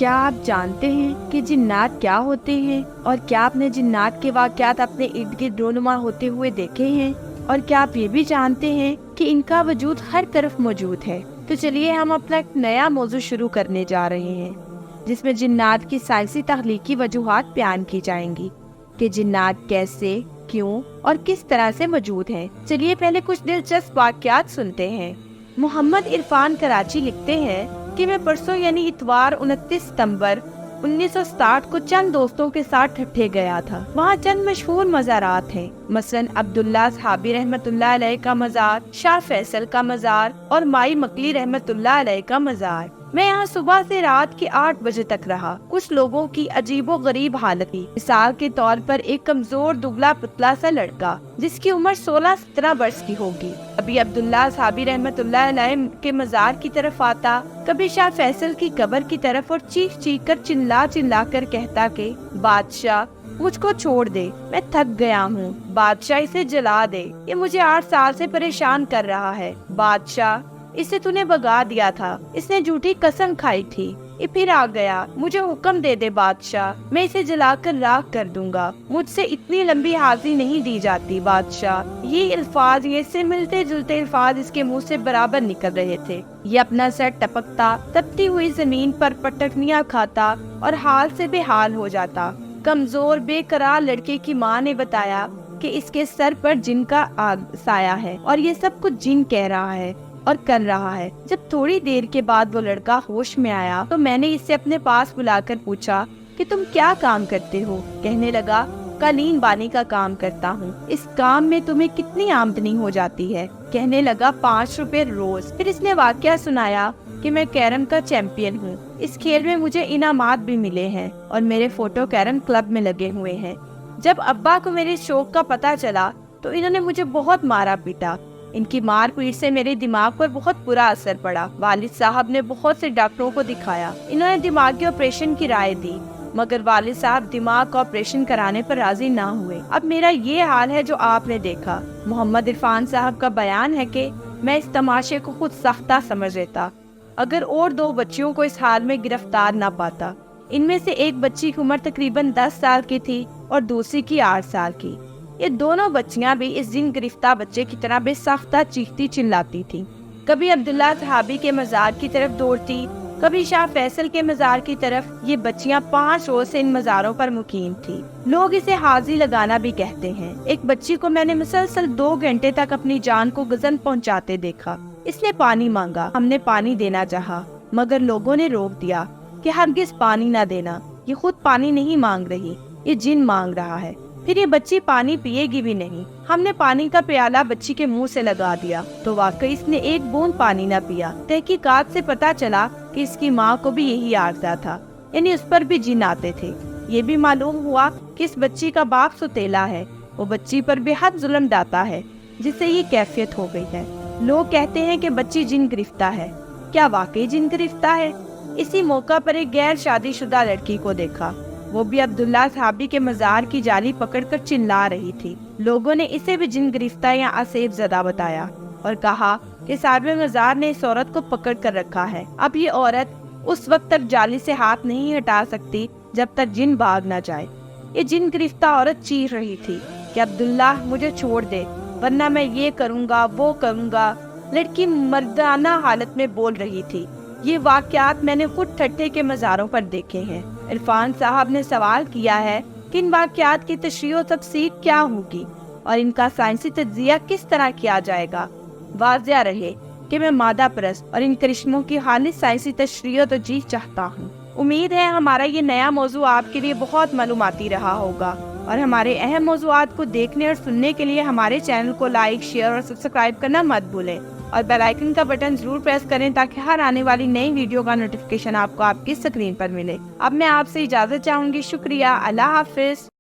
کیا آپ جانتے ہیں کہ جنات کیا ہوتے ہیں؟ اور کیا آپ نے جنات کے واقعات اپنے ارد گرد رونما ہوتے ہوئے دیکھے ہیں؟ اور کیا آپ یہ بھی جانتے ہیں کہ ان کا وجود ہر طرف موجود ہے؟ تو چلیے ہم اپنا ایک نیا موضوع شروع کرنے جا رہے ہیں، جس میں جنات کی سائنسی تخلیقی وجوہات بیان کی جائیں گی کہ جنات کیسے، کیوں اور کس طرح سے موجود ہیں۔ چلیے پہلے کچھ دلچسپ واقعات سنتے ہیں۔ محمد عرفان کراچی لکھتے ہیں کہ میں پرسوں یعنی اتوار 29 ستمبر 1967 کو چند دوستوں کے ساتھ ٹھٹھے گیا تھا۔ وہاں چند مشہور مزارات ہیں، مثلاً عبداللہ صحابی رحمت اللہ علیہ کا مزار، شاہ فیصل کا مزار اور مائی مکلی رحمت اللہ علیہ کا مزار۔ میں یہاں صبح سے رات کے 8 بجے تک رہا۔ کچھ لوگوں کی عجیب و غریب حالت تھی۔ مثال کے طور پر ایک کمزور دبلا پتلا سا لڑکا جس کی عمر 16-17 برس کی ہوگی، کبھی عبداللہ صحابی رحمت اللہ علیہ کے مزار کی طرف آتا، کبھی شاہ فیصل کی قبر کی طرف، اور چیخ چیخ کر چلا کر کہتا کہ بادشاہ مجھ کو چھوڑ دے، میں تھک گیا ہوں، بادشاہ اسے جلا دے، یہ مجھے 8 سال سے پریشان کر رہا ہے، بادشاہ اسے تو نے بگا دیا تھا، اس نے جھوٹی قسم کھائی تھی، یہ پھر آ گیا، مجھے حکم دے دے بادشاہ، میں اسے جلا کر راکھ کر دوں گا، مجھ سے اتنی لمبی حاضری نہیں دی جاتی بادشاہ۔ یہ الفاظ، یہ سے ملتے جلتے الفاظ اس کے منہ سے برابر نکل رہے تھے۔ یہ اپنا سر ٹپکتا، تپتی ہوئی زمین پر پٹکنیاں کھاتا اور حال سے بے حال ہو جاتا۔ کمزور بے قرار لڑکے کی ماں نے بتایا کہ اس کے سر پر جن کا سایہ ہے اور یہ سب کچھ جن کہہ رہا ہے اور کر رہا ہے۔ جب تھوڑی دیر کے بعد وہ لڑکا ہوش میں آیا تو میں نے اسے اپنے پاس بلا کر پوچھا کہ تم کیا کام کرتے ہو؟ کہنے لگا قالین بانی کا کام کرتا ہوں۔ اس کام میں تمہیں کتنی آمدنی ہو جاتی ہے؟ کہنے لگا 5 روپے روز۔ پھر اس نے واقعہ سنایا کہ میں کیرم کا چیمپئن ہوں، اس کھیل میں مجھے انعامات بھی ملے ہیں اور میرے فوٹو کیرم کلب میں لگے ہوئے ہیں۔ جب ابا کو میرے شوق کا پتہ چلا تو انہوں نے مجھے بہت مارا پیٹا۔ ان کی مار پیٹ سے میرے دماغ پر بہت برا اثر پڑا۔ والد صاحب نے بہت سے ڈاکٹروں کو دکھایا، انہوں نے دماغی آپریشن کی رائے دی، مگر والد صاحب دماغ کا آپریشن کرانے پر راضی نہ ہوئے۔ اب میرا یہ حال ہے جو آپ نے دیکھا۔ محمد عرفان صاحب کا بیان ہے کہ میں اس تماشے کو خود ساختہ سمجھ لیتا اگر اور 2 بچیوں کو اس حال میں گرفتار نہ پاتا۔ ان میں سے ایک بچی کی عمر تقریباً 10 سال کی تھی اور دوسری کی 8 سال کی۔ یہ دونوں بچیاں بھی اس جن گرفتہ بچے کی طرح بے ساختہ چیختی چلاتی تھیں۔ کبھی عبداللہ صحابی کے مزار کی طرف دوڑتی، کبھی شاہ فیصل کے مزار کی طرف۔ یہ بچیاں 5 روز سے ان مزاروں پر مقیم تھی۔ لوگ اسے حاضری لگانا بھی کہتے ہیں۔ ایک بچی کو میں نے مسلسل 2 گھنٹے تک اپنی جان کو گزن پہنچاتے دیکھا۔ اس نے پانی مانگا، ہم نے پانی دینا چاہا، مگر لوگوں نے روک دیا کہ ہرگز پانی نہ دینا، یہ خود پانی نہیں مانگ رہی، یہ جن مانگ رہا ہے۔ پھر یہ بچی پانی پیے گی بھی نہیں۔ ہم نے پانی کا پیالہ بچی کے منہ سے لگا دیا تو واقعی اس نے ایک بوند پانی نہ پیا۔ تحقیقات سے پتا چلا کہ اس کی ماں کو بھی یہی عارضہ تھا، یعنی اس پر بھی جن آتے تھے۔ یہ بھی معلوم ہوا کہ اس بچی کا باپ ستیلا ہے، وہ بچی پر بے حد ظلم ڈھاتا ہے، جس سے یہ کیفیت ہو گئی ہے۔ لوگ کہتے ہیں کہ بچی جن گرفتہ ہے۔ کیا واقعی جن گرفتہ ہے؟ اسی موقع پر ایک غیر شادی شدہ لڑکی کو دیکھا، وہ بھی عبداللہ صحابی کے مزار کی جالی پکڑ کر چلا رہی تھی۔ لوگوں نے اسے بھی جن گرفتہ یا اسیب زدہ بتایا اور کہا کہ صاحب مزار نے اس عورت کو پکڑ کر رکھا ہے۔ اب یہ عورت اس وقت تک جالی سے ہاتھ نہیں ہٹا سکتی جب تک جن بھاگ نہ جائے۔ یہ جن گرفتہ عورت چیخ رہی تھی کہ عبداللہ مجھے چھوڑ دے ورنہ میں یہ کروں گا وہ کروں گا۔ لڑکی مردانہ حالت میں بول رہی تھی۔ یہ واقعات میں نے خود ٹھٹھے کے مزاروں پر دیکھے ہیں۔ عرفان صاحب نے سوال کیا ہے کہ ان واقعات کی تشریح و تفسیر کیا ہوگی اور ان کا سائنسی تجزیہ کس طرح کیا جائے گا۔ واضح رہے کہ میں مادہ پرست اور ان کرشموں کی خالص سائنسی تشریح و تجزیہ چاہتا ہوں۔ امید ہے ہمارا یہ نیا موضوع آپ کے لیے بہت معلوماتی رہا ہوگا، اور ہمارے اہم موضوعات کو دیکھنے اور سننے کے لیے ہمارے چینل کو لائک، شیئر اور سبسکرائب کرنا مت بھولیں، اور بیل آئیکن کا بٹن ضرور پریس کریں تاکہ ہر آنے والی نئی ویڈیو کا نوٹیفیکیشن آپ کو آپ کی اسکرین پر ملے۔ اب میں آپ سے اجازت چاہوں گی۔ شکریہ، اللہ حافظ۔